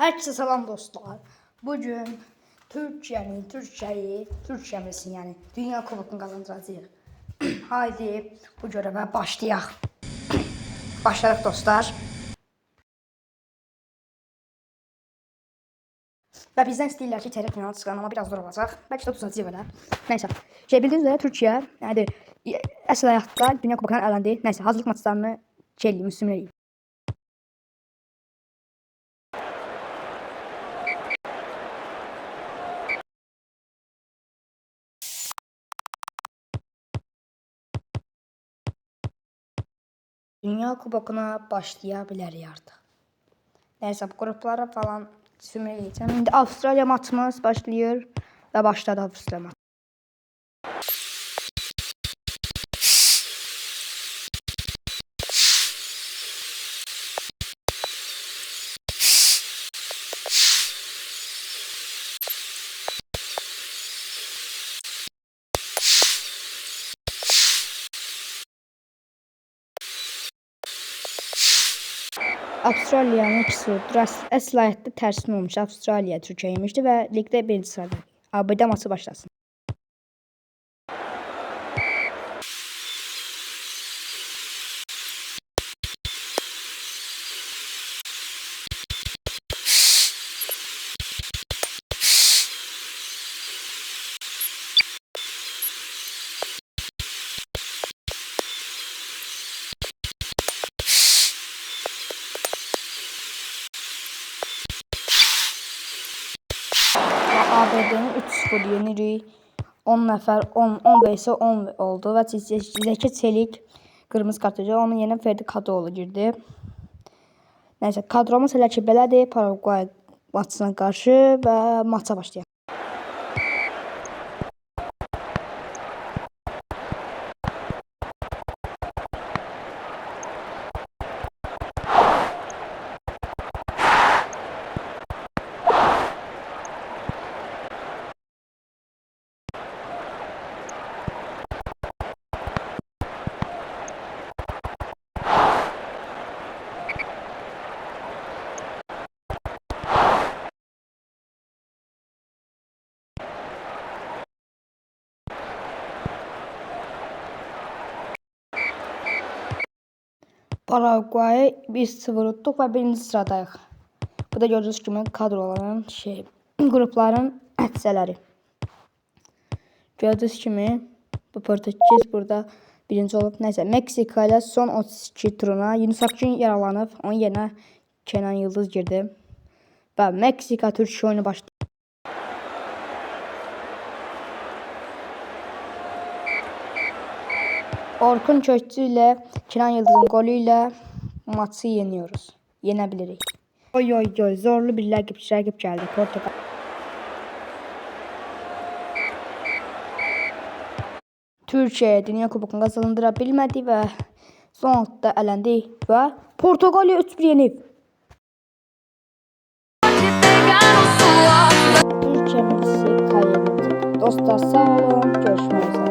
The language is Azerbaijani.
Herkese selam dostlar. Bugün Türkçemizin yani Dünya Kubokunu kazandıracağıq. Haydi bu görevə başlayaq. Başlayaq dostlar. Və bizdən istəyirlər ki, çeyrək final çıxan, amma biraz zor olacaq. Bəlkə də düzələcək belə. Nəysə. Bildiyiniz üzrə Türkiyə, yəni əsl həyatda Dünya Kubokundan ələndi. Nəysə, hazırlıq maçlarını üstünləyib. Dünya Kubokuna başlaya bilərik artıq. Nəysə, bu qruplara falan sümürləyəcəm. İndi Avstraliya maçımız başlayır və başladı Avstraliya maçı. Avstraliyanın ikisi əsl həyatda tərsinə olmuş. Avstraliya Türkiyə yemişdi və ligdə birinci sırada. ABD maçı başlasın. ABD'nin 3-0 yenirik. 10 nəfər 10 vs 10 oldu və Zeki Çelik qırmızı kartı onun yerinə Ferdi Kadıoğlu girdi. Nəysə, kadromuz elə ki belədir. Paraguay maçına qarşı və maça başlayaq. Paraguay'ı 1-0 tutduq və birinci sıradayıq. Bu da gördüyünüz kimi kadroların qrupların nəticələri. Gördüyünüz kimi bu Portekiz burada birinci olub. Nəysə, Meksika ilə son 32 turuna Yunus Akgün yaralanıb. Onun yerinə Kenan Yıldız girdi. Və Meksika Türkiyə oyunu başladı. Orkun Kökçü ilə Kenan Yıldız'ın golü ilə maçı yeniyoruz. Yenə bilirik. Oy, zorlu bir rəqib gəldi. Portugal. Türkiyə Dünya Kubokunu qazandıra bilmədi və son hafta ələndi və Portuqaliya 3-1 yenib. Türkiyə Meksikaya yenildi. Dostlar sağ olun, görüşmək üzere.